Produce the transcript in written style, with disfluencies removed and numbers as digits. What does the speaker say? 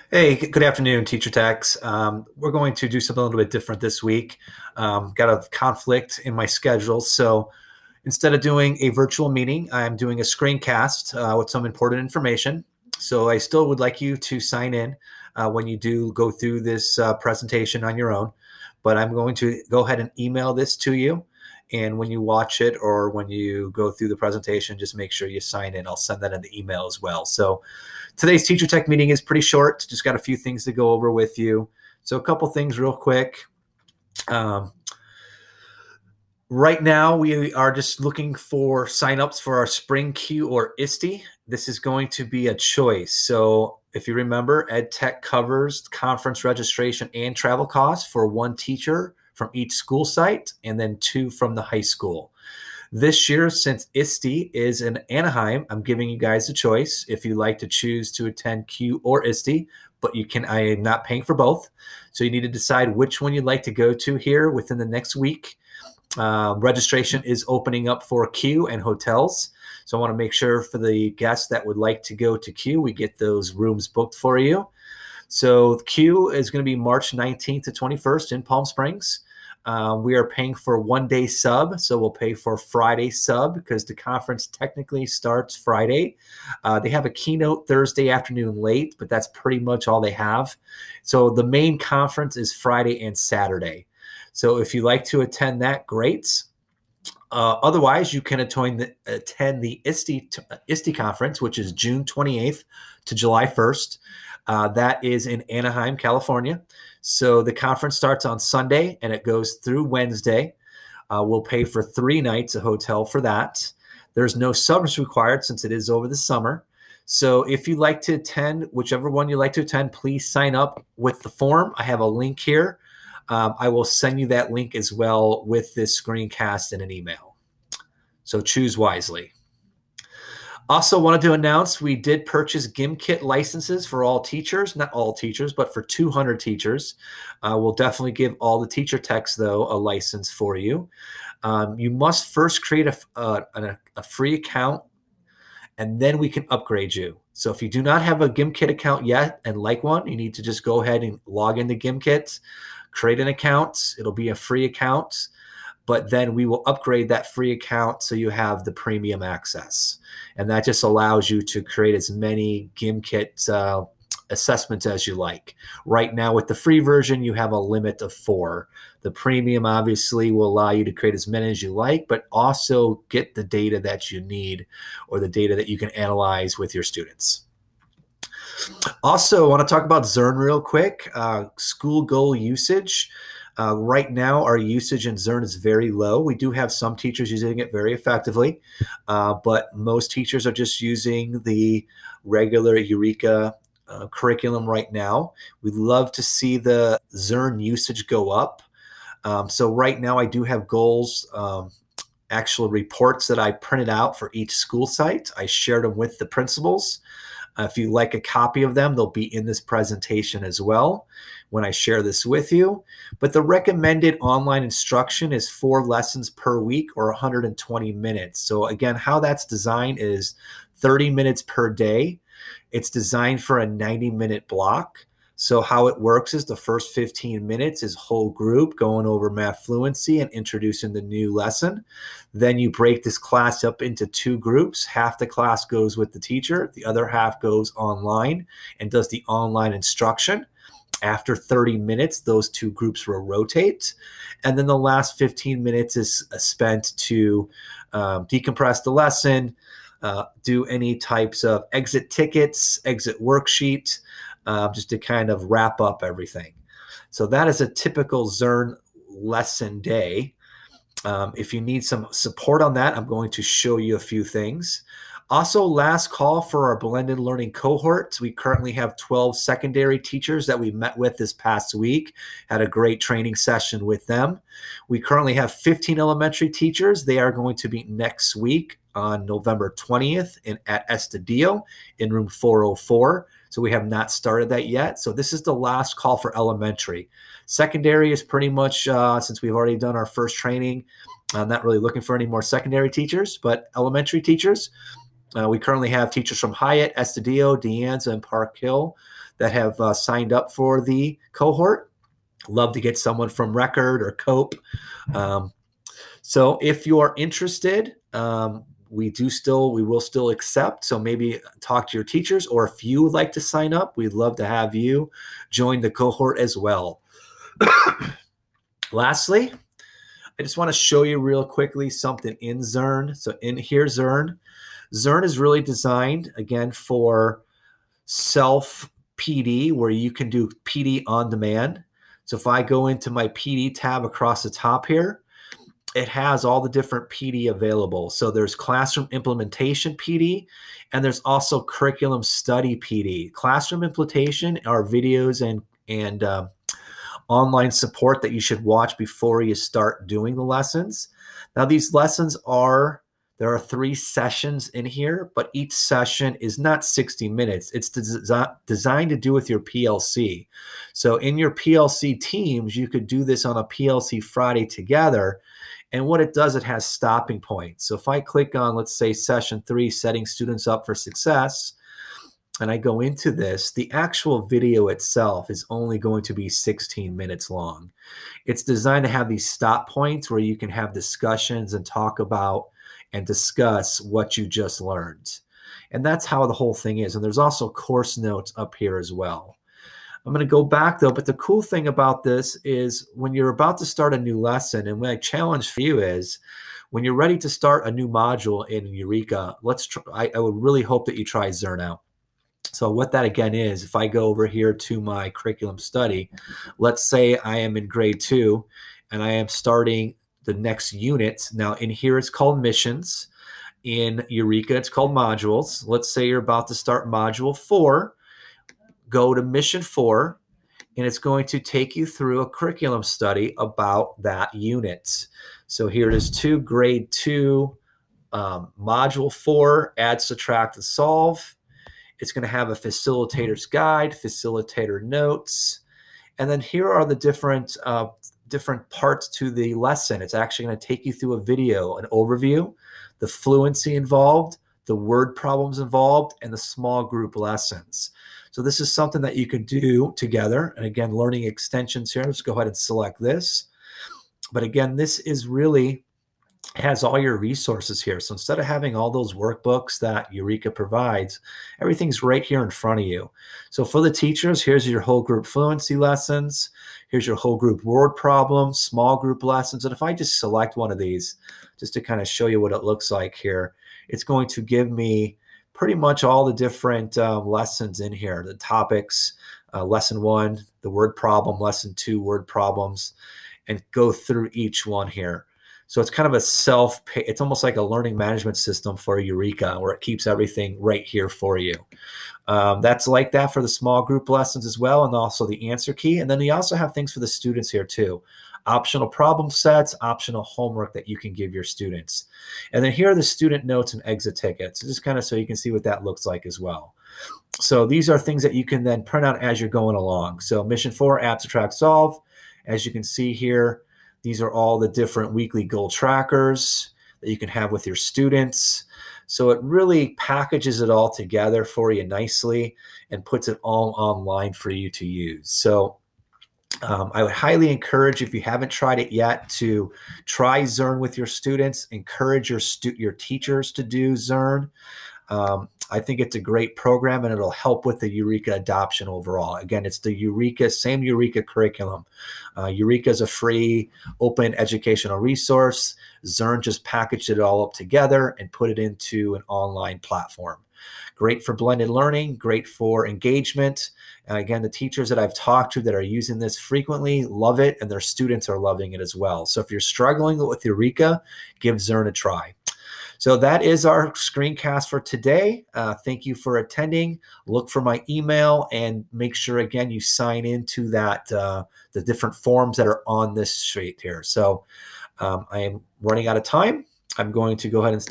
Hey, good afternoon, Teacher Techs. We're going to do something a little bit different this week. Got a conflict in my schedule, so instead of doing a virtual meeting, I'm doing a screencast with some important information. So I still would like you to sign in when you do go through this presentation on your own, but I'm going to go ahead and email this to you. And when you watch it or when you go through the presentation, just make sure you sign in. I'll send that in the email as well. So today's Teacher Tech meeting is pretty short. Just got a few things to go over with you. So a couple things real quick. Um, right now, we are just looking for signups for our Spring Q or ISTE. This is going to be a choice. So if you remember, EdTech covers conference registration and travel costs for one teacher from each school site and then two from the high school. This year, since ISTE is in Anaheim, I'm giving you guys a choice if you like to choose to attend Q or ISTE, but I am not paying for both. So you need to decide which one you'd like to go to here within the next week. Registration is opening up for Q and hotels. So I want to make sure for the guests that would like to go to Q, we get those rooms booked for you. So Q is going to be March 19th to 21st in Palm Springs. We are paying for 1-day sub, so we'll pay for Friday sub because the conference technically starts Friday. They have a keynote Thursday afternoon late, but that's pretty much all they have. So the main conference is Friday and Saturday. So if you like to attend that, great. Otherwise, you can attend the ISTE conference, which is June 28th to July 1st. That is in Anaheim, California. So the conference starts on Sunday and it goes through Wednesday. We'll pay for 3 nights a hotel for that. There's no subs required since it is over the summer. So if you'd like to attend, whichever one you like to attend, please sign up with the form. I have a link here. I will send you that link as well with this screencast in an email. So choose wisely. Also wanted to announce we did purchase GimKit licenses for all teachers, not all teachers, but for 200 teachers. We'll definitely give all the Teacher Techs, though, a license for you. You must first create a free account, and then we can upgrade you. So if you do not have a GimKit account yet and like one, you need to just go ahead and log into GimKit, create an account. It'll be a free account, but then we will upgrade that free account so you have the premium access. And that just allows you to create as many GimKit assessments as you like. Right now with the free version, you have a limit of 4. The premium obviously will allow you to create as many as you like, but also get the data that you need or the data that you can analyze with your students. Also, I want to talk about Zearn real quick. School goal usage. Right now, our usage in Zearn is very low. We do have some teachers using it very effectively, but most teachers are just using the regular Eureka curriculum right now. We'd love to see the Zearn usage go up. So right now, I do have goals, actual reports that I printed out for each school site. I shared them with the principals. If you like a copy of them, they'll be in this presentation as well when I share this with you. But the recommended online instruction is 4 lessons per week or 120 minutes. So again, how that's designed is 30 minutes per day. It's designed for a 90-minute block. So how it works is the first 15 minutes is whole group going over math fluency and introducing the new lesson. Then you break this class up into 2 groups. Half the class goes with the teacher. The other half goes online and does the online instruction. After 30 minutes, those 2 groups will rotate. And then the last 15 minutes is spent to decompress the lesson, do any types of exit tickets, exit worksheet, just to kind of wrap up everything. So that is a typical Zearn lesson day. If you need some support on that, I'm going to show you a few things. Also, last call for our blended learning cohort. We currently have 12 secondary teachers that we met with this past week. Had a great training session with them. We currently have 15 elementary teachers. They are going to meet next week on November 20th at Estadio in room 404. So we have not started that yet. So this is the last call for elementary. Secondary is pretty much, since we've already done our first training, I'm not really looking for any more secondary teachers, but elementary teachers. We currently have teachers from Hyatt, Estadio, De Anza, and Park Hill that have signed up for the cohort. Love to get someone from Record or Cope. So if you are interested, we will still accept. So maybe talk to your teachers, or if you would like to sign up, we'd love to have you join the cohort as well. Lastly, I just want to show you real quickly something in Zearn. So in here, Zearn is really designed, again, for self PD, where you can do PD on demand. So if I go into my PD tab across the top here, it has all the different PD available. So there's classroom implementation PD, and there's also curriculum study PD. Classroom implementation are videos and online support that you should watch before you start doing the lessons. Now, these lessons there are 3 sessions in here, but each session is not 60 minutes. It's designed to do with your PLC. So in your PLC teams, you could do this on a PLC Friday together. And what it does, it has stopping points. So if I click on, let's say, session 3, setting students up for success, and I go into this, the actual video itself is only going to be 16 minutes long. It's designed to have these stop points where you can have discussions and talk about and discuss what you just learned. And that's how the whole thing is. And there's also course notes up here as well. I'm going to go back though, but the cool thing about this is when you're about to start a new lesson, and my challenge for you is when you're ready to start a new module in Eureka, I would really hope that you try Zearn out. So what that again is, if I go over here to my curriculum study, let's say I am in grade 2 and I am starting the next unit. Now in here it's called missions. In Eureka it's called modules. Let's say you're about to start module 4. Go to mission 4, and it's going to take you through a curriculum study about that unit. So here it is, grade 2, module 4, add, subtract, and solve. It's going to have a facilitator's guide, facilitator notes, and then here are the different parts to the lesson. It's actually going to take you through a video, an overview, the fluency involved, the word problems involved, and the small group lessons. So this is something that you can do together. And again, learning extensions here. Let's go ahead and select this. But again, this is really has all your resources here. So instead of having all those workbooks that Eureka provides, everything's right here in front of you. So for the teachers, here's your whole group fluency lessons. Here's your whole group word problems, small group lessons. And if I just select one of these, just to kind of show you what it looks like here, it's going to give me pretty much all the different lessons in here, the topics, lesson 1, the word problem, lesson 2, word problems, and go through each one here. So it's kind of it's almost like a learning management system for Eureka, where it keeps everything right here for you. That's like that for the small group lessons as well, and also the answer key. And then you also have things for the students here too. Optional problem sets, optional homework that you can give your students. And then here are the student notes and exit tickets, just kind of so you can see what that looks like as well. So these are things that you can then print out as you're going along. So mission 4, add, subtract, solve. As you can see here, these are all the different weekly goal trackers that you can have with your students. So it really packages it all together for you nicely and puts it all online for you to use. So I would highly encourage, if you haven't tried it yet, to try Zearn with your students. Encourage your teachers to do Zearn. I think it's a great program, and it'll help with the Eureka adoption overall. Again, it's the same Eureka curriculum. Eureka is a free, open educational resource. Zearn just packaged it all up together and put it into an online platform. Great for blended learning, great for engagement. And again, the teachers that I've talked to that are using this frequently love it, and their students are loving it as well. So if you're struggling with Eureka, give Zearn a try. So that is our screencast for today. Thank you for attending. Look for my email and make sure, again, you sign into that the different forms that are on this sheet here. So I am running out of time. I'm going to go ahead and stop.